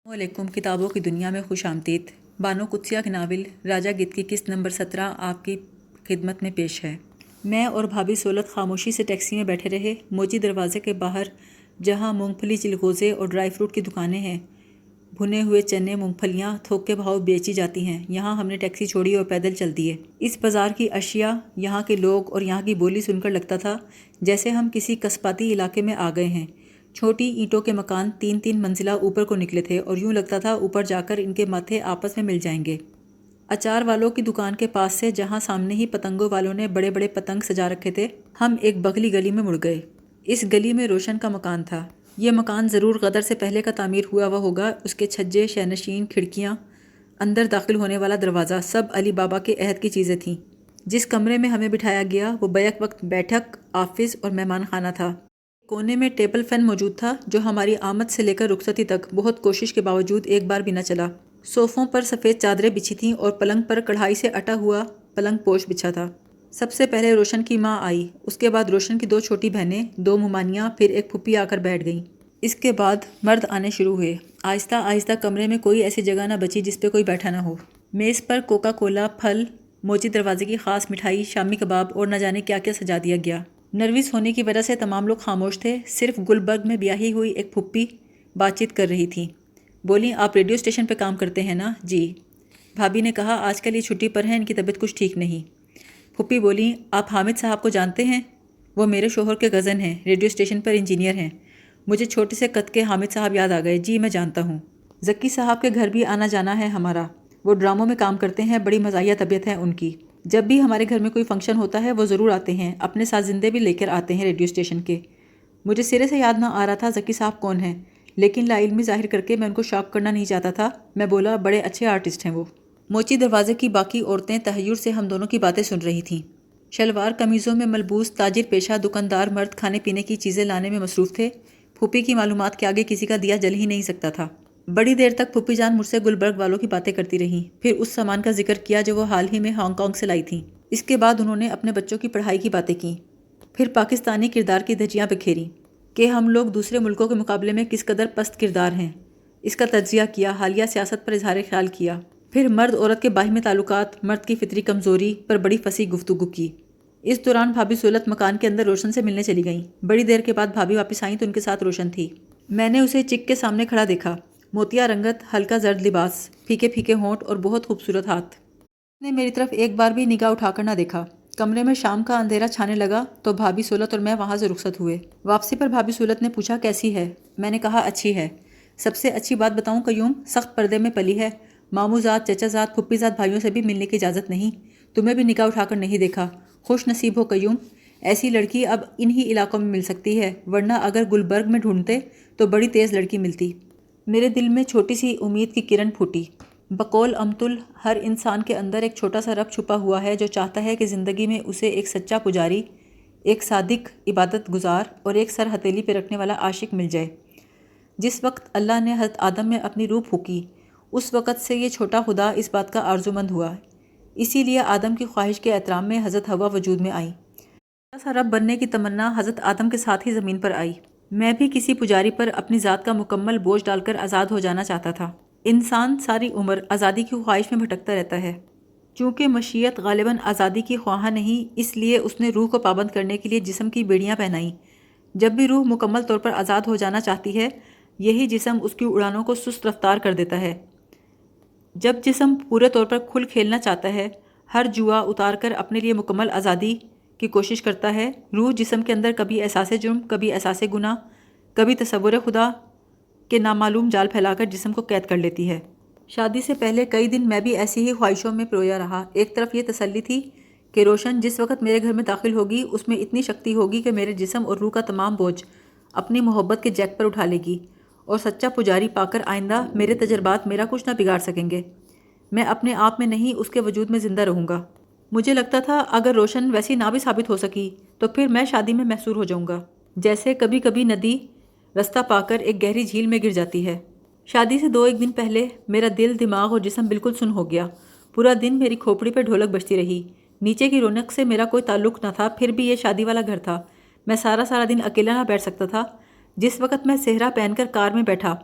السلام علیکم۔ کتابوں کی دنیا میں خوش آمدید۔ بانو قدسیہ کی ناول راجہ گیت کی قسط نمبر 17 آپ کی خدمت میں پیش ہے۔ میں اور بھابھی سولت خاموشی سے ٹیکسی میں بیٹھے رہے۔ موچی دروازے کے باہر جہاں مونگ پھلی چلغوزے اور ڈرائی فروٹ کی دکانیں ہیں، بھنے ہوئے چنے مونگ پھلیاں تھوک کے بھاؤ بیچی جاتی ہیں، یہاں ہم نے ٹیکسی چھوڑی اور پیدل چل دیے۔ اس بازار کی اشیاء، یہاں کے لوگ اور یہاں کی بولی سن کر لگتا تھا جیسے ہم کسی قصباتی علاقے میں آ گئے ہیں۔ چھوٹی اینٹوں کے مکان 3 منزلہ اوپر کو نکلے تھے اور یوں لگتا تھا اوپر جا کر ان کے ماتھے آپس میں مل جائیں گے۔ اچار والوں کی دکان کے پاس سے جہاں سامنے ہی پتنگوں والوں نے بڑے بڑے پتنگ سجا رکھے تھے، ہم ایک بغلی گلی میں مڑ گئے۔ اس گلی میں روشن کا مکان تھا۔ یہ مکان ضرور غدر سے پہلے کا تعمیر ہوا ہوا ہوگا۔ اس کے چھجے، شینشین، کھڑکیاں، اندر داخل ہونے والا دروازہ سب علی بابا کے عہد کی چیزیں تھیں۔ جس کمرے میں ہمیں بٹھایا گیا وہ بیک وقت بیٹھک، آفس اور مہمان خانہ تھا۔ کونے میں ٹیبل فین موجود تھا جو ہماری آمد سے لے کر رخصتی تک بہت کوشش کے باوجود ایک بار بھی نہ چلا۔ صوفوں پر سفید چادریں بچھی تھیں اور پلنگ پر کڑھائی سے اٹا ہوا پلنگ پوش بچھا تھا۔ سب سے پہلے روشن کی ماں آئی، اس کے بعد روشن کی 2 چھوٹی بہنیں، 2 ممانیاں، پھر ایک پھپھی آ کر بیٹھ گئیں۔ اس کے بعد مرد آنے شروع ہوئے۔ آہستہ آہستہ کمرے میں کوئی ایسی جگہ نہ بچی جس پہ کوئی بیٹھا نہ ہو۔ میز پر کوکا کولا، پھل، موچی دروازے کی خاص مٹھائی، شامی کباب اور نہ جانے کیا کیا سجا دیا گیا۔ نروس ہونے کی وجہ سے تمام لوگ خاموش تھے، صرف گلبرگ میں بیاہی ہوئی ایک پھپھی بات چیت کر رہی تھی۔ بولی، آپ ریڈیو اسٹیشن پہ کام کرتے ہیں نا؟ جی۔ بھابھی نے کہا، آج کل یہ چھٹی پر ہیں، ان کی طبیعت کچھ ٹھیک نہیں۔ پھپھی بولی، آپ حامد صاحب کو جانتے ہیں؟ وہ میرے شوہر کے کزن ہیں، ریڈیو اسٹیشن پر انجینئر ہیں۔ مجھے چھوٹے سے قد کے حامد صاحب یاد آ گئے۔ جی میں جانتا ہوں، ذکی صاحب کے گھر بھی آنا جانا ہے ہمارا، وہ ڈراموں میں کام کرتے ہیں، بڑی مزاحیہ طبیعت ہے ان کی۔ جب بھی ہمارے گھر میں کوئی فنکشن ہوتا ہے وہ ضرور آتے ہیں، اپنے ساتھ زندے بھی لے کر آتے ہیں ریڈیو اسٹیشن کے۔ مجھے سرے سے یاد نہ آ رہا تھا ذکی صاحب کون ہیں، لیکن لا علمی ظاہر کر کے میں ان کو شاک کرنا نہیں چاہتا تھا۔ میں بولا، بڑے اچھے آرٹسٹ ہیں وہ۔ موچی دروازے کی باقی عورتیں تحیر سے ہم دونوں کی باتیں سن رہی تھیں۔ شلوار قمیضوں میں ملبوس تاجر پیشہ دکاندار مرد کھانے پینے کی چیزیں لانے میں مصروف تھے۔ پھوپھی کی معلومات کے آگے کسی کا دیا جل ہی نہیں سکتا تھا۔ بڑی دیر تک پھوپھی جان مجھ سے گلبرگ والوں کی باتیں کرتی رہیں، پھر اس سامان کا ذکر کیا جو وہ حال ہی میں ہانگ کانگ سے لائی تھیں۔ اس کے بعد انہوں نے اپنے بچوں کی پڑھائی کی باتیں کیں، پھر پاکستانی کردار کی دھجیاں بکھیریں کہ ہم لوگ دوسرے ملکوں کے مقابلے میں کس قدر پست کردار ہیں۔ اس کا تجزیہ کیا، حالیہ سیاست پر اظہار خیال کیا، پھر مرد عورت کے باہمی تعلقات، مرد کی فطری کمزوری پر بڑی فصیح گفتگو کی۔ اس دوران بھابھی سولت مکان کے اندر روشن سے ملنے چلی گئیں۔ بڑی دیر کے بعد بھابھی واپس آئیں تو ان کے ساتھ روشن تھی۔ میں نے اسے چک کے سامنے کھڑا دیکھا، موتیا رنگت، ہلکا زرد لباس، پھیکے پھیکے ہونٹ اور بہت خوبصورت ہاتھ۔ اس نے میری طرف ایک بار بھی نگاہ اٹھا کر نہ دیکھا۔ کمرے میں شام کا اندھیرا چھانے لگا تو بھابھی سولت اور میں وہاں سے رخصت ہوئے۔ واپسی پر بھابھی سولت نے پوچھا، کیسی ہے؟ میں نے کہا، اچھی ہے۔ سب سے اچھی بات بتاؤں قیوم، سخت پردے میں پلی ہے، ماموں زاد، چچا زاد، پھپھی زاد بھائیوں سے بھی ملنے کی اجازت نہیں۔ تمہیں بھی نگاہ اٹھا کر نہیں دیکھا، خوش نصیب ہو قیوم، ایسی لڑکی اب انہی علاقوں میں مل سکتی ہے، ورنہ اگر گلبرگ میں ڈھونڈتے تو بڑی تیز لڑکی ملتی۔ میرے دل میں چھوٹی سی امید کی کرن پھوٹی۔ بقول امتل، ہر انسان کے اندر ایک چھوٹا سا رب چھپا ہوا ہے جو چاہتا ہے کہ زندگی میں اسے ایک سچا پجاری، ایک صادق عبادت گزار اور ایک سر ہتھیلی پہ رکھنے والا عاشق مل جائے۔ جس وقت اللہ نے حضرت آدم میں اپنی روح پھونکی، اس وقت سے یہ چھوٹا خدا اس بات کا آرزومند ہوا۔ اسی لیے آدم کی خواہش کے احترام میں حضرت حوا وجود میں آئی۔ چھوٹا سا رب بننے کی تمنا حضرت آدم کے ساتھ ہی زمین پر آئی۔ میں بھی کسی پجاری پر اپنی ذات کا مکمل بوجھ ڈال کر آزاد ہو جانا چاہتا تھا۔ انسان ساری عمر آزادی کی خواہش میں بھٹکتا رہتا ہے۔ چونکہ مشیت غالباً آزادی کی خواہاں نہیں، اس لیے اس نے روح کو پابند کرنے کے لیے جسم کی بیڑیاں پہنائیں۔ جب بھی روح مکمل طور پر آزاد ہو جانا چاہتی ہے، یہی جسم اس کی اڑانوں کو سست رفتار کر دیتا ہے۔ جب جسم پورے طور پر کھل کھیلنا چاہتا ہے، ہر جوا اتار کر اپنے لیے مکمل آزادی کی کوشش کرتا ہے، روح جسم کے اندر کبھی احساس جرم، کبھی احساس گناہ، کبھی تصور خدا کے نامعلوم جال پھیلا کر جسم کو قید کر لیتی ہے۔ شادی سے پہلے کئی دن میں بھی ایسی ہی خواہشوں میں پرویا رہا۔ ایک طرف یہ تسلی تھی کہ روشن جس وقت میرے گھر میں داخل ہوگی اس میں اتنی شکتی ہوگی کہ میرے جسم اور روح کا تمام بوجھ اپنی محبت کے جیک پر اٹھا لے گی، اور سچا پجاری پا کر آئندہ میرے تجربات میرا کچھ نہ بگاڑ سکیں گے۔ میں اپنے آپ میں نہیں، اس کے وجود میں زندہ رہوں گا۔ مجھے لگتا تھا اگر روشن ویسی نہ بھی ثابت ہو سکی تو پھر میں شادی میں محصور ہو جاؤں گا، جیسے کبھی کبھی ندی رستہ پا کر ایک گہری جھیل میں گر جاتی ہے۔ شادی سے 2-1 دن پہلے میرا دل، دماغ اور جسم بالکل سن ہو گیا۔ پورا دن میری کھوپڑی پہ ڈھولک بجتی رہی۔ نیچے کی رونق سے میرا کوئی تعلق نہ تھا، پھر بھی یہ شادی والا گھر تھا۔ میں سارا دن اکیلا نہ بیٹھ سکتا تھا۔ جس وقت میں صحرا پہن کر کار میں بیٹھا،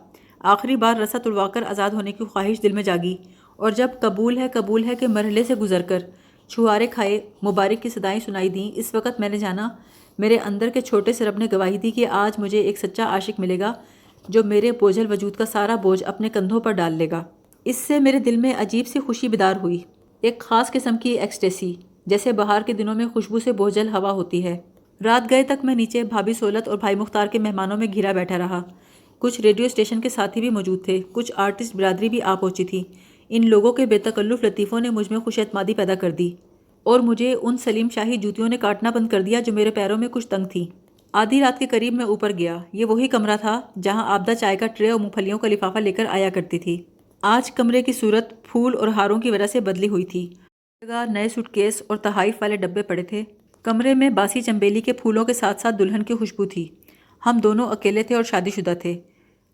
آخری بار رسا تلوا کر آزاد ہونے کی خواہش دل میں جاگی، اور جب قبول ہے کہ مرحلے سے گزر کر چھوارے کھائے مبارک کی صدائیں سنائی دیں، اس وقت میں نے جانا میرے اندر کے چھوٹے سے رب نے گواہی دی کہ آج مجھے ایک سچا عاشق ملے گا جو میرے بوجھل وجود کا سارا بوجھ اپنے کندھوں پر ڈال لے گا۔ اس سے میرے دل میں عجیب سی خوشی بیدار ہوئی، ایک خاص قسم کی ایکسٹیسی، جیسے بہار کے دنوں میں خوشبو سے بوجھل ہوا ہوتی ہے۔ رات گئے تک میں نیچے بھابھی سولت اور بھائی مختار کے مہمانوں میں گھرا بیٹھا رہا۔ کچھ ریڈیو اسٹیشن کے ساتھی بھی موجود تھے، کچھ آرٹسٹ برادری بھی آ پہنچی تھی۔ ان لوگوں کے بے تکلف لطیفوں نے مجھ میں خوش اعتمادی پیدا کر دی، اور مجھے ان سلیم شاہی جوتیوں نے کاٹنا بند کر دیا جو میرے پیروں میں کچھ تنگ تھیں۔ آدھی رات کے قریب میں اوپر گیا۔ یہ وہی کمرہ تھا جہاں آبدہ چائے کا ٹرے اور مونگ پھلیوں کا لفافہ لے کر آیا کرتی تھی۔ آج کمرے کی صورت پھول اور ہاروں کی وجہ سے بدلی ہوئی تھی۔ جگہ نئے سوٹ کیس اور تحائف والے ڈبے پڑے تھے۔ کمرے میں باسی چنبیلی کے پھولوں کے ساتھ ساتھ دلہن کی خوشبو تھی۔ ہم دونوں اکیلے تھے اور شادی شدہ تھے۔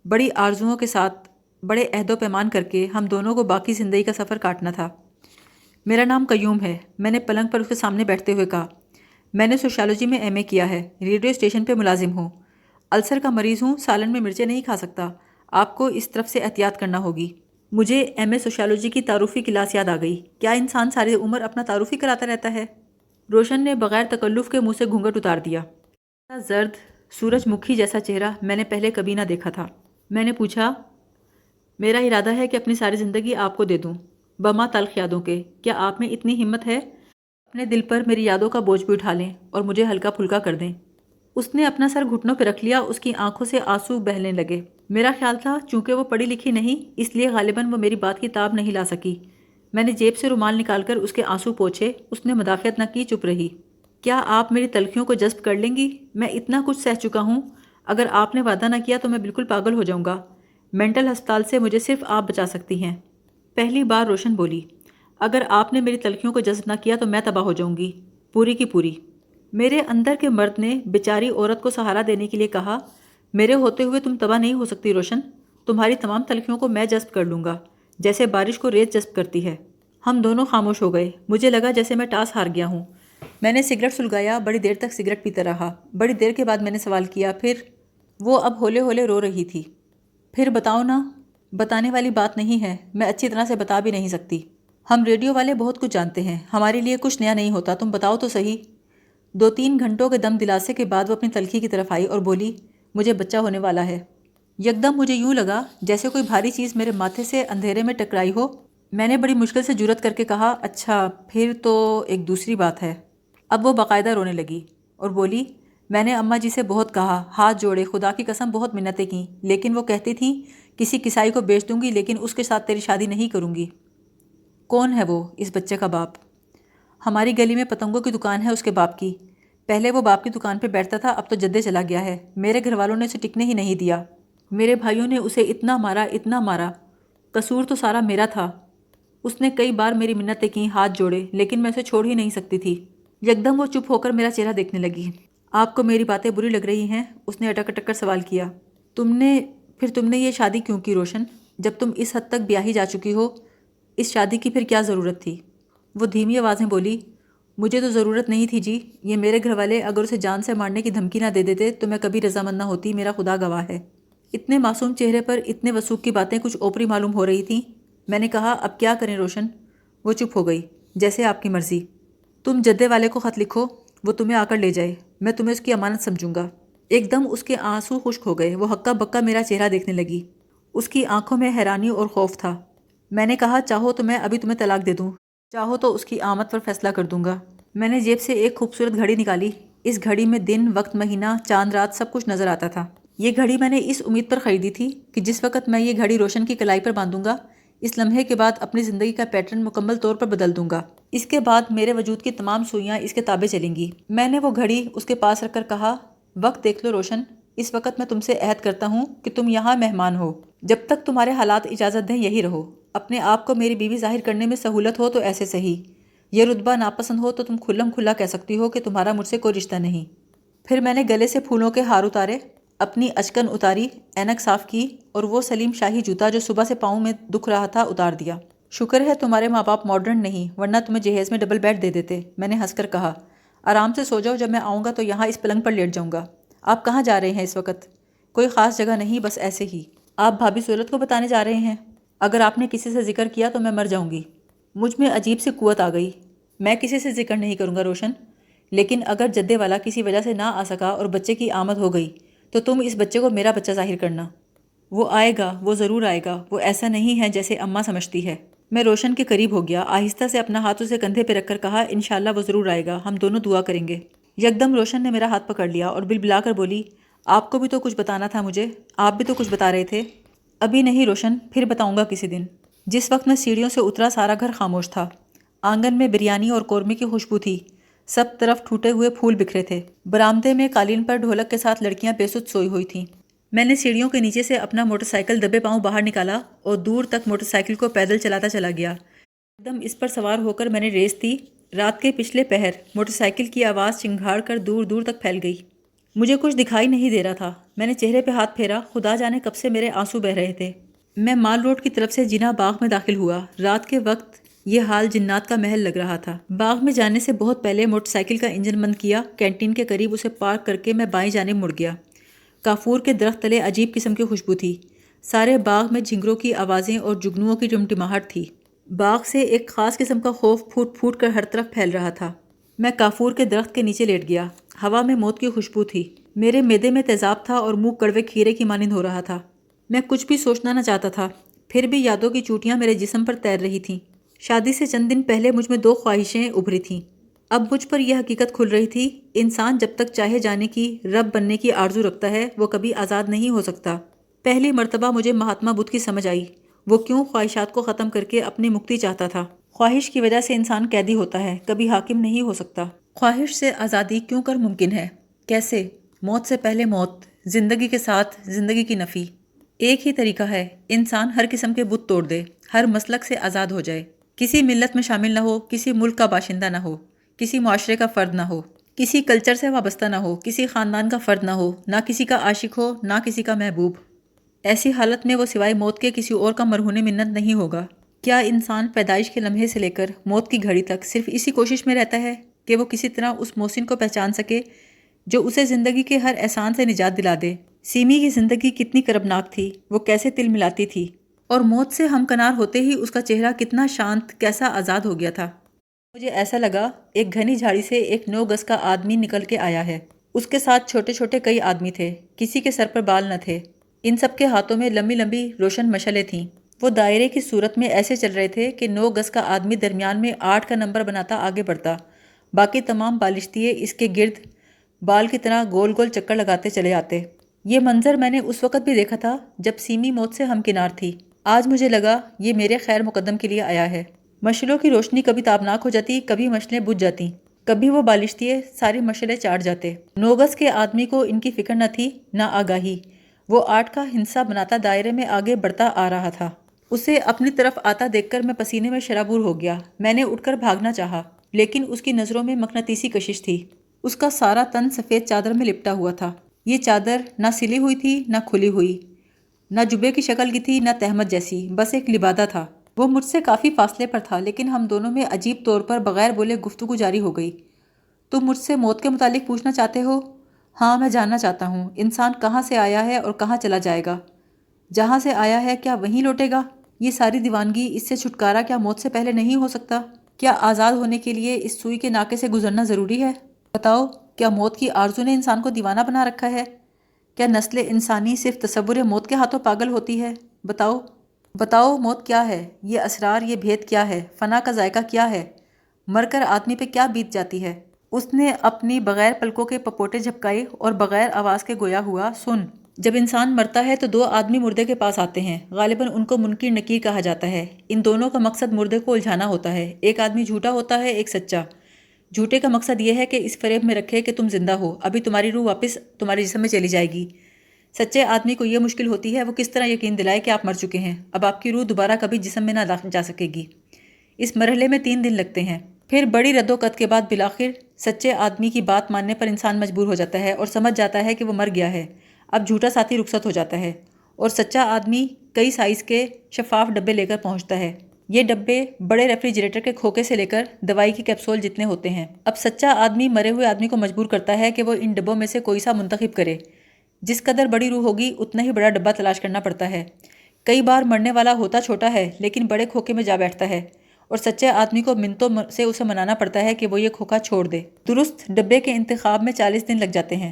بڑی آرزوؤں کے ساتھ بڑے عہد و پیمان کر کے ہم دونوں کو باقی زندگی کا سفر کاٹنا تھا۔ میرا نام قیوم ہے، میں نے پلنگ پر اس کے سامنے بیٹھتے ہوئے کہا۔ میں نے سوشیالوجی میں ایم اے کیا ہے، ریڈیو اسٹیشن پہ ملازم ہوں، السر کا مریض ہوں، سالن میں مرچیں نہیں کھا سکتا، آپ کو اس طرف سے احتیاط کرنا ہوگی۔ مجھے ایم اے سوشیالوجی کی تعارفی کلاس یاد آ گئی۔ کیا انسان ساری عمر اپنا تعارفی کراتا رہتا ہے؟ روشن نے بغیر تکلف کے منہ سے گھونگھٹ اتار دیا۔ زرد سورج مکھی جیسا چہرہ میں نے پہلے کبھی نہ دیکھا تھا۔ میں نے پوچھا، میرا ارادہ ہے کہ اپنی ساری زندگی آپ کو دے دوں، بما تلخ یادوں کے۔ کیا آپ میں اتنی ہمت ہے اپنے دل پر میری یادوں کا بوجھ بھی اٹھا لیں اور مجھے ہلکا پھلکا کر دیں؟ اس نے اپنا سر گھٹنوں پہ رکھ لیا، اس کی آنکھوں سے آنسو بہنے لگے۔ میرا خیال تھا چونکہ وہ پڑھی لکھی نہیں، اس لیے غالباً وہ میری بات کی تاب نہیں لا سکی۔ میں نے جیب سے رومال نکال کر اس کے آنسو پوچھے۔ اس نے مدافعت نہ کی، چپ رہی۔ کیا آپ میری تلخیوں کو جذب کر لیں گی؟ میں اتنا کچھ سہ چکا ہوں، اگر آپ نے وعدہ نہ کیا تو میں بالکل پاگل ہو جاؤں گا۔ مینٹل ہسپتال سے مجھے صرف آپ بچا سکتی ہیں۔ پہلی بار روشن بولی، اگر آپ نے میری تلخیوں کو جذب نہ کیا تو میں تباہ ہو جاؤں گی، پوری کی پوری۔ میرے اندر کے مرد نے بیچاری عورت کو سہارا دینے کے لیے کہا، میرے ہوتے ہوئے تم تباہ نہیں ہو سکتی روشن، تمہاری تمام تلخیوں کو میں جذب کر لوں گا، جیسے بارش کو ریت جذب کرتی ہے۔ ہم دونوں خاموش ہو گئے۔ مجھے لگا جیسے میں ٹاس ہار گیا ہوں۔ میں نے سگریٹ سلگایا، بڑی دیر تک سگریٹ پیتا رہا۔ بڑی دیر کے بعد میں نے سوال کیا، پھر؟ وہ اب ہولے ہولے رو رہی تھی۔ پھر بتاؤ نا۔ بتانے والی بات نہیں ہے، میں اچھی طرح سے بتا بھی نہیں سکتی۔ ہم ریڈیو والے بہت کچھ جانتے ہیں، ہمارے لیے کچھ نیا نہیں ہوتا، تم بتاؤ تو صحیح۔ 2-3 گھنٹوں کے دم دلاسے کے بعد وہ اپنی تلخی کی طرف آئی اور بولی، مجھے بچہ ہونے والا ہے۔ یکدم مجھے یوں لگا جیسے کوئی بھاری چیز میرے ماتھے سے اندھیرے میں ٹکرائی ہو۔ میں نے بڑی مشکل سے جرأت کر کے کہا، اچھا پھر تو ایک دوسری بات ہے۔ اب وہ باقاعدہ رونے لگی اور بولی، میں نے اماں جی سے بہت کہا، ہاتھ جوڑے، خدا کی قسم بہت منتیں کیں، لیکن وہ کہتی تھیں کسی کسائی کو بیچ دوں گی لیکن اس کے ساتھ تیری شادی نہیں کروں گی۔ کون ہے وہ؟ اس بچے کا باپ۔ ہماری گلی میں پتنگوں کی دکان ہے اس کے باپ کی۔ پہلے وہ باپ کی دکان پہ بیٹھتا تھا، اب تو جدے چلا گیا ہے۔ میرے گھر والوں نے اسے ٹکنے ہی نہیں دیا۔ میرے بھائیوں نے اسے اتنا مارا، قصور تو سارا میرا تھا۔ اس نے کئی بار میری منتیں کیں، ہاتھ جوڑے، لیکن میں اسے چھوڑ ہی نہیں سکتی تھی۔ یکدم وہ چپ ہو کر میرا چہرہ دیکھنے لگی۔ آپ کو میری باتیں بری لگ رہی ہیں؟ اس نے اٹک اٹک کر سوال کیا۔ تم نے یہ شادی کیوں کی روشن؟ جب تم اس حد تک بیاہی جا چکی ہو، اس شادی کی پھر کیا ضرورت تھی؟ وہ دھیمی آواز میں بولی، مجھے تو ضرورت نہیں تھی جی، یہ میرے گھر والے اگر اسے جان سے مارنے کی دھمکی نہ دے دیتے تو میں کبھی رضامند نہ ہوتی، میرا خدا گواہ ہے۔ اتنے معصوم چہرے پر اتنے وثوق کی باتیں کچھ اوپری معلوم ہو رہی تھیں۔ میں نے کہا، اب کیا کریں روشن؟ وہ چپ ہو گئی۔ جیسے آپ کی مرضی۔ تم جدے والے کو خط لکھو، وہ تمہیں آ کر لے جائے، میں تمہیں اس کی امانت سمجھوں گا۔ ایک دم اس کے آنسو خشک ہو گئے، وہ ہکا بکا میرا چہرہ دیکھنے لگی۔ اس کی آنکھوں میں حیرانی اور خوف تھا۔ میں نے کہا، چاہو تو میں ابھی تمہیں طلاق دے دوں، چاہو تو اس کی آمد پر فیصلہ کر دوں گا۔ میں نے جیب سے ایک خوبصورت گھڑی نکالی۔ اس گھڑی میں دن، وقت، مہینہ، چاند، رات سب کچھ نظر آتا تھا۔ یہ گھڑی میں نے اس امید پر خریدی تھی کہ جس وقت میں یہ گھڑی روشن کی کلائی پر باندھوں گا، اس لمحے کے بعد اپنی زندگی کا پیٹرن مکمل طور پر بدل دوں گا۔ اس کے بعد میرے وجود کی تمام سوئیاں اس کے تابع چلیں گی۔ میں نے وہ گھڑی اس کے پاس رکھ کر کہا، وقت دیکھ لو روشن، اس وقت میں تم سے عہد کرتا ہوں کہ تم یہاں مہمان ہو۔ جب تک تمہارے حالات اجازت دیں یہی رہو۔ اپنے آپ کو میری بیوی ظاہر کرنے میں سہولت ہو تو ایسے صحیح، یہ رتبہ ناپسند ہو تو تم کھلم کھلا کہہ سکتی ہو کہ تمہارا مجھ سے کوئی رشتہ نہیں۔ پھر میں نے گلے سے پھولوں کے ہار اتارے، اپنی اچکن اتاری، اینک صاف کی اور وہ سلیم شاہی جوتا جو صبح سے پاؤں میں دکھ رہا تھا اتار دیا۔ شکر ہے تمہارے ماں باپ ماڈرن نہیں، ورنہ تمہیں جہیز میں ڈبل بیڈ دے دیتے۔ میں نے ہنس کر کہا، آرام سے سو جاؤ، جب میں آؤں گا تو یہاں اس پلنگ پر لیٹ جاؤں گا۔ آپ کہاں جا رہے ہیں اس وقت؟ کوئی خاص جگہ نہیں، بس ایسے ہی۔ آپ بھابھی صورت کو بتانے جا رہے ہیں؟ اگر آپ نے کسی سے ذکر کیا تو میں مر جاؤں گی۔ مجھ میں عجیب سی قوت آ گئی۔ میں کسی سے ذکر نہیں کروں گا روشن، لیکن اگر جدے والا کسی وجہ سے نہ آ سکا اور بچے کی آمد ہو گئی تو تم اس بچے کو میرا بچہ ظاہر کرنا۔ وہ آئے گا، وہ ضرور آئے گا، وہ ایسا نہیں ہے جیسے اماں سمجھتی ہے۔ میں روشن کے قریب ہو گیا، آہستہ سے اپنا ہاتھ اسے کندھے پہ رکھ کر کہا، انشاءاللہ وہ ضرور آئے گا، ہم دونوں دعا کریں گے۔ یکدم روشن نے میرا ہاتھ پکڑ لیا اور بلبلا کر بولی، آپ کو بھی تو کچھ بتانا تھا مجھے، آپ بھی تو کچھ بتا رہے تھے۔ ابھی نہیں روشن، پھر بتاؤں گا کسی دن۔ جس وقت میں سیڑھیوں سے اترا سارا گھر خاموش تھا۔ آنگن میں بریانی اور قورمے کی خوشبو تھی، سب طرف ٹوٹے ہوئے پھول بکھرے تھے۔ برآمدے میں قالین پر ڈھولک کے ساتھ لڑکیاں بے سدھ سوئی ہوئی تھیں۔ میں نے سیڑھیوں کے نیچے سے اپنا موٹر سائیکل دبے پاؤں باہر نکالا اور دور تک موٹر سائیکل کو پیدل چلاتا چلا گیا۔ ایک دم اس پر سوار ہو کر میں نے ریس دی۔ رات کے پچھلے پہر موٹر سائیکل کی آواز چنگھاڑ کر دور دور تک پھیل گئی۔ مجھے کچھ دکھائی نہیں دے رہا تھا۔ میں نے چہرے پہ ہاتھ پھیرا، خدا جانے کب سے میرے آنسو بہہ رہے تھے۔ میں مال روڈ کی طرف سے جناح باغ میں داخل ہوا۔ رات کے وقت یہ حال جنات کا محل لگ رہا تھا۔ باغ میں جانے سے بہت پہلے موٹر سائیکل کا انجن بند کیا، کینٹین کے قریب اسے پارک کر کے میں بائیں جانب مڑ گیا۔ کافور کے درخت تلے عجیب قسم کی خوشبو تھی۔ سارے باغ میں جھنگروں کی آوازیں اور جگنوؤں کی ٹمٹماہٹ تھی۔ باغ سے ایک خاص قسم کا خوف پھوٹ پھوٹ کر ہر طرف پھیل رہا تھا۔ میں کافور کے درخت کے نیچے لیٹ گیا۔ ہوا میں موت کی خوشبو تھی۔ میرے معدے میں تیزاب تھا اور منہ کڑوے کھیرے کی مانند ہو رہا تھا۔ میں کچھ بھی سوچنا نہ چاہتا تھا، پھر بھی یادوں کی چوٹیاں میرے جسم پر تیر رہی تھیں۔ شادی سے چند دن پہلے مجھ میں 2 خواہشیں ابھری تھیں۔ اب مجھ پر یہ حقیقت کھل رہی تھی، انسان جب تک چاہے جانے کی، رب بننے کی آرزو رکھتا ہے، وہ کبھی آزاد نہیں ہو سکتا۔ پہلی مرتبہ مجھے مہاتما بدھ کی سمجھ آئی، وہ کیوں خواہشات کو ختم کر کے اپنی مکتی چاہتا تھا۔ خواہش کی وجہ سے انسان قیدی ہوتا ہے، کبھی حاکم نہیں ہو سکتا۔ خواہش سے آزادی کیوں کر ممکن ہے؟ کیسے؟ موت سے پہلے موت، زندگی کے ساتھ زندگی کی نفی۔ ایک ہی طریقہ ہے، انسان ہر قسم کے بت توڑ دے، ہر مسلک سے آزاد ہو جائے، کسی ملت میں شامل نہ ہو، کسی ملک کا باشندہ نہ ہو، کسی معاشرے کا فرد نہ ہو، کسی کلچر سے وابستہ نہ ہو، کسی خاندان کا فرد نہ ہو، نہ کسی کا عاشق ہو، نہ کسی کا محبوب۔ ایسی حالت میں وہ سوائے موت کے کسی اور کا مرہون منت نہیں ہوگا۔ کیا انسان پیدائش کے لمحے سے لے کر موت کی گھڑی تک صرف اسی کوشش میں رہتا ہے کہ وہ کسی طرح اس محسن کو پہچان سکے جو اسے زندگی کے ہر احسان سے نجات دلا دے؟ سیمی کی زندگی کتنی کربناک تھی، وہ کیسے تل ملاتی تھی، اور موت سے ہمکنار ہوتے ہی اس کا چہرہ کتنا شانت، کیسا آزاد ہو گیا تھا۔ مجھے ایسا لگا ایک گھنی جھاڑی سے ایک 9 گز کا آدمی نکل کے آیا ہے۔ اس کے ساتھ چھوٹے چھوٹے کئی آدمی تھے، کسی کے سر پر بال نہ تھے۔ ان سب کے ہاتھوں میں لمبی لمبی روشن مشعلیں تھیں۔ وہ دائرے کی صورت میں ایسے چل رہے تھے کہ 9 گز کا آدمی درمیان میں 8 کا نمبر بناتا آگے بڑھتا، باقی تمام بالشتیے اس کے گرد بال کی طرح گول گول چکر لگاتے چلے آتے۔ یہ منظر میں نے اس وقت بھی دیکھا تھا جب سیمی موت سے ہمکنار تھی۔ آج مجھے لگا یہ میرے خیر مقدم کے لیے آیا ہے۔ مشعلوں کی روشنی کبھی تابناک ہو جاتی، کبھی مشعلیں بجھ جاتی، کبھی وہ بالشتیے ساری مشعلیں چاٹ جاتے۔ 9 گز کے آدمی کو ان کی فکر نہ تھی، نہ آگاہی۔ وہ 8 کا ہندسہ بناتا دائرے میں آگے بڑھتا آ رہا تھا۔ اسے اپنی طرف آتا دیکھ کر میں پسینے میں شرابور ہو گیا۔ میں نے اٹھ کر بھاگنا چاہا، لیکن اس کی نظروں میں مقناطیسی کشش تھی۔ اس کا سارا تن سفید چادر میں لپٹا ہوا تھا۔ یہ چادر نہ سلی ہوئی تھی، نہ کھلی ہوئی، نہ جبے کی شکل کی تھی، نہ تہمت جیسی، بس ایک لبادہ تھا۔ وہ مجھ سے کافی فاصلے پر تھا، لیکن ہم دونوں میں عجیب طور پر بغیر بولے گفتگو جاری ہو گئی۔ تم مجھ سے موت کے متعلق پوچھنا چاہتے ہو؟ ہاں، میں جاننا چاہتا ہوں، انسان کہاں سے آیا ہے اور کہاں چلا جائے گا؟ جہاں سے آیا ہے کیا وہیں لوٹے گا؟ یہ ساری دیوانگی، اس سے چھٹکارا کیا موت سے پہلے نہیں ہو سکتا؟ کیا آزاد ہونے کے لیے اس سوئی کے ناکے سے گزرنا ضروری ہے؟ بتاؤ، کیا موت کی آرزو نے انسان کو دیوانہ بنا رکھا ہے؟ کیا نسل انسانی صرف تصور موت کے ہاتھوں پاگل ہوتی ہے؟ بتاؤ، بتاؤ، موت کیا ہے؟ یہ اسرار، یہ بھید کیا ہے؟ فنا کا ذائقہ کیا ہے؟ مر کر آدمی پہ کیا بیت جاتی ہے؟ اس نے اپنی بغیر پلکوں کے پپوٹے جھپکائے اور بغیر آواز کے گویا ہوا، سن، جب انسان مرتا ہے تو 2 آدمی مردے کے پاس آتے ہیں، غالباً ان کو منکر نکیر کہا جاتا ہے۔ ان دونوں کا مقصد مردے کو الجھانا ہوتا ہے۔ ایک آدمی جھوٹا ہوتا ہے، ایک سچا۔ جھوٹے کا مقصد یہ ہے کہ اس فریب میں رکھے کہ تم زندہ ہو، ابھی تمہاری روح واپس تمہارے جسم میں چلی جائے گی۔ سچے آدمی کو یہ مشکل ہوتی ہے، وہ کس طرح یقین دلائے کہ آپ مر چکے ہیں، اب آپ کی روح دوبارہ کبھی جسم میں نہ جا سکے گی۔ اس مرحلے میں 3 دن لگتے ہیں۔ پھر بڑی رد و قت کے بعد بالآخر سچے آدمی کی بات ماننے پر انسان مجبور ہو جاتا ہے اور سمجھ جاتا ہے کہ وہ مر گیا ہے۔ اب جھوٹا ساتھی رخصت ہو جاتا ہے اور سچا آدمی کئی سائز کے شفاف ڈبے لے کر پہنچتا ہے۔ یہ ڈبے بڑے ریفریجریٹر کے کھوکے سے لے کر دوائی کی کیپسول جتنے ہوتے ہیں۔ اب سچا آدمی مرے ہوئے آدمی کو مجبور کرتا ہے کہ وہ ان ڈبوں میں سے کوئی سا منتخب کرے۔ جس قدر بڑی روح ہوگی اتنا ہی بڑا ڈبہ تلاش کرنا پڑتا ہے۔ کئی بار مرنے والا ہوتا چھوٹا ہے لیکن بڑے کھوکے میں جا بیٹھتا ہے اور سچے آدمی کو منتوں سے اسے منانا پڑتا ہے کہ وہ یہ کھوکا چھوڑ دے۔ درست ڈبے کے انتخاب میں 40 دن لگ جاتے ہیں۔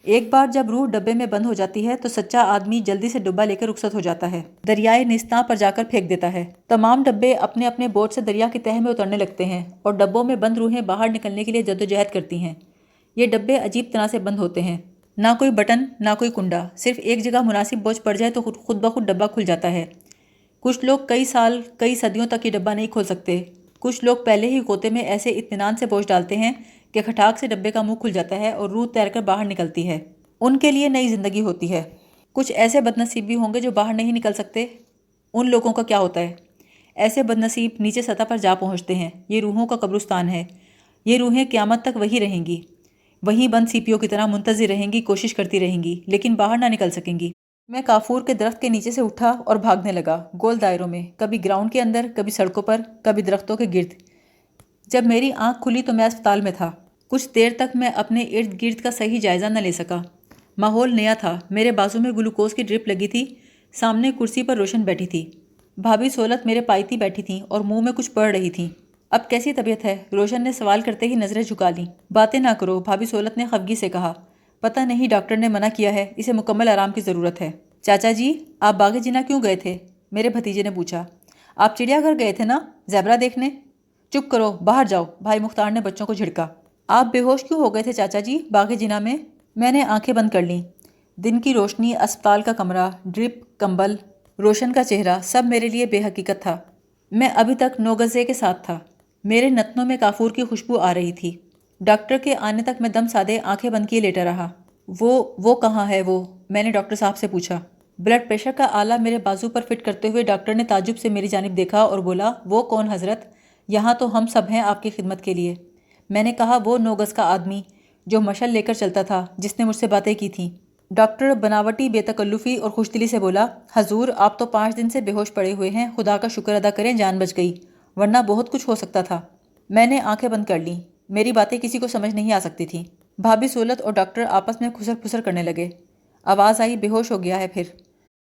ایک بار جب روح ڈبے میں بند ہو جاتی ہے تو سچا آدمی جلدی سے ڈبہ لے کر رخصت ہو جاتا ہے، دریائے نیستاں پر جا کر پھینک دیتا ہے۔ تمام ڈبے اپنے اپنے بوٹ سے دریا کی تہہ میں اترنے لگتے ہیں اور ڈبوں میں بند روحیں باہر نکلنے کے لیے جدوجہد کرتی ہیں۔ یہ ڈبے عجیب طرح سے بند ہوتے ہیں، نہ کوئی بٹن نہ کوئی کنڈا، صرف ایک جگہ مناسب بوجھ پڑ جائے تو خود بخود ڈبہ کھل جاتا ہے۔ کچھ لوگ کئی سال کئی صدیوں تک یہ ڈبہ نہیں کھول سکتے۔ کچھ لوگ پہلے ہی غوطے میں ایسے اطمینان سے بوجھ ڈالتے ہیں کہ کھٹاک سے ڈبے کا منہ کھل جاتا ہے اور روح تیر کر باہر نکلتی ہے۔ ان کے لیے نئی زندگی ہوتی ہے۔ کچھ ایسے بد نصیب بھی ہوں گے جو باہر نہیں نکل سکتے۔ ان لوگوں کا کیا ہوتا ہے؟ ایسے بد نصیب نیچے سطح پر جا پہنچتے ہیں۔ یہ روحوں کا قبرستان ہے۔ یہ روحیں قیامت تک وہی رہیں گی، وہیں بند سیپیوں کی طرح منتظر رہیں گی، کوشش کرتی رہیں گی لیکن باہر نہ نکل سکیں گی۔ میں کافور کے درخت کے نیچے سے اٹھا اور بھاگنے لگا، گول دائروں میں، کبھی گراؤنڈ کے اندر، کبھی سڑکوں پر، کبھی درختوں کے گرد۔ جب میری آنکھ کھلی تو میں اسپتال میں تھا۔ کچھ دیر تک میں اپنے ارد گرد کا صحیح جائزہ نہ لے سکا۔ ماحول نیا تھا۔ میرے بازو میں گلوکوز کی ڈرپ لگی تھی، سامنے کرسی پر روشن بیٹھی تھی۔ بھابھی سولت میرے پائیتی بیٹھی تھیں اور منہ میں کچھ پڑھ رہی تھیں۔ اب کیسی طبیعت ہے؟ روشن نے سوال کرتے ہی نظریں جھکا لیں۔ باتیں نہ کرو، بھابھی سولت نے خفگی سے کہا۔ پتہ نہیں ڈاکٹر نے منع کیا ہے، اسے مکمل آرام کی ضرورت ہے۔ چاچا جی، آپ باغ جناح کیوں گئے تھے؟ میرے بھتیجے نے پوچھا۔ آپ چڑیا گھر گئے تھے نا، زیبرا دیکھنے؟ چپ کرو، باہر جاؤ، بھائی مختار نے بچوں کو جھڑکا۔ آپ بے ہوش کیوں ہو گئے تھے چاچا جی باغ جناح میں؟ میں نے آنکھیں بند کر لیں۔ دن کی روشنی، اسپتال کا کمرہ، ڈرپ، کمبل، روشن کا چہرہ، سب میرے لیے بے حقیقت تھا۔ میں ابھی تک نوگزے کے ساتھ تھا۔ میرے نتنوں میں کافور کی خوشبو آ رہی تھی۔ ڈاکٹر کے آنے تک میں دم سادے آنکھیں بند کیے لیٹا رہا۔ وہ کہاں ہے وہ؟ میں نے ڈاکٹر صاحب سے پوچھا۔ بلڈ پریشر کا آلہ میرے بازو پر فٹ کرتے ہوئے ڈاکٹر نے تعجب سے میری جانب دیکھا اور بولا، وہ کون حضرت؟ یہاں تو ہم سب ہیں آپ کی خدمت کے لیے۔ میں نے کہا، وہ 9 گز کا آدمی جو مشل لے کر چلتا تھا، جس نے مجھ سے باتیں کی تھیں۔ ڈاکٹر بناوٹی بے تکلفی اور خوش دلی سے بولا، حضور آپ تو 5 دن سے بے ہوش پڑے ہوئے ہیں، خدا کا شکر ادا کریں جان بچ گئی، ورنہ بہت کچھ ہو سکتا تھا۔ میں نے آنکھیں بند کر لیں۔ میری باتیں کسی کو سمجھ نہیں آ سکتی تھیں۔ بھابھی سولت اور ڈاکٹر آپس میں کھسر پھسر کرنے لگے۔ آواز آئی، بے ہوش ہو گیا ہے پھر۔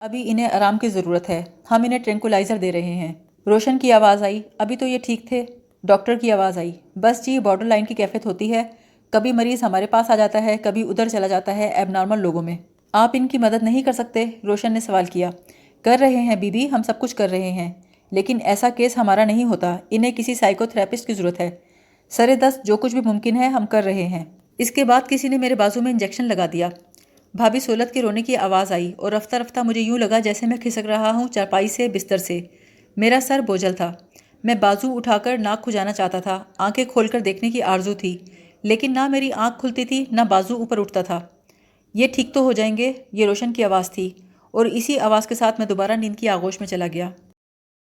ابھی انہیں آرام کی ضرورت ہے، ہم انہیں ٹرینکولائزر دے رہے ہیں۔ روشن کی آواز آئی، ابھی تو یہ ٹھیک تھے۔ ڈاکٹر کی آواز آئی، بس جی بارڈر لائن کی کیفیت ہوتی ہے، کبھی مریض ہمارے پاس آ جاتا ہے، کبھی ادھر چلا جاتا ہے ایب نارمل لوگوں میں۔ آپ ان کی مدد نہیں کر سکتے؟ روشن نے سوال کیا۔ کر رہے ہیں بی بی، ہم سب کچھ کر رہے ہیں، لیکن ایسا کیس ہمارا نہیں ہوتا، انہیں کسی سائیکو تھراپسٹ کی ضرورت ہے۔ سرے دست جو کچھ بھی ممکن ہے ہم کر رہے ہیں۔ اس کے بعد کسی نے میرے بازو میں انجیکشن لگا دیا۔ بھابھی سولت کے رونے کی آواز آئی اور رفتہ رفتہ مجھے یوں لگا جیسے میں کھسک رہا ہوں چارپائی سے، بستر سے۔ میرا سر بوجھل تھا۔ میں بازو اٹھا کر ناک کھجانا چاہتا تھا، آنکھیں کھول کر دیکھنے کی آرزو تھی، لیکن نہ میری آنکھ کھلتی تھی نہ بازو اوپر اٹھتا تھا۔ یہ ٹھیک تو ہو جائیں گے، یہ روشن کی آواز تھی، اور اسی آواز کے ساتھ میں دوبارہ نیند کی آغوش میں چلا گیا۔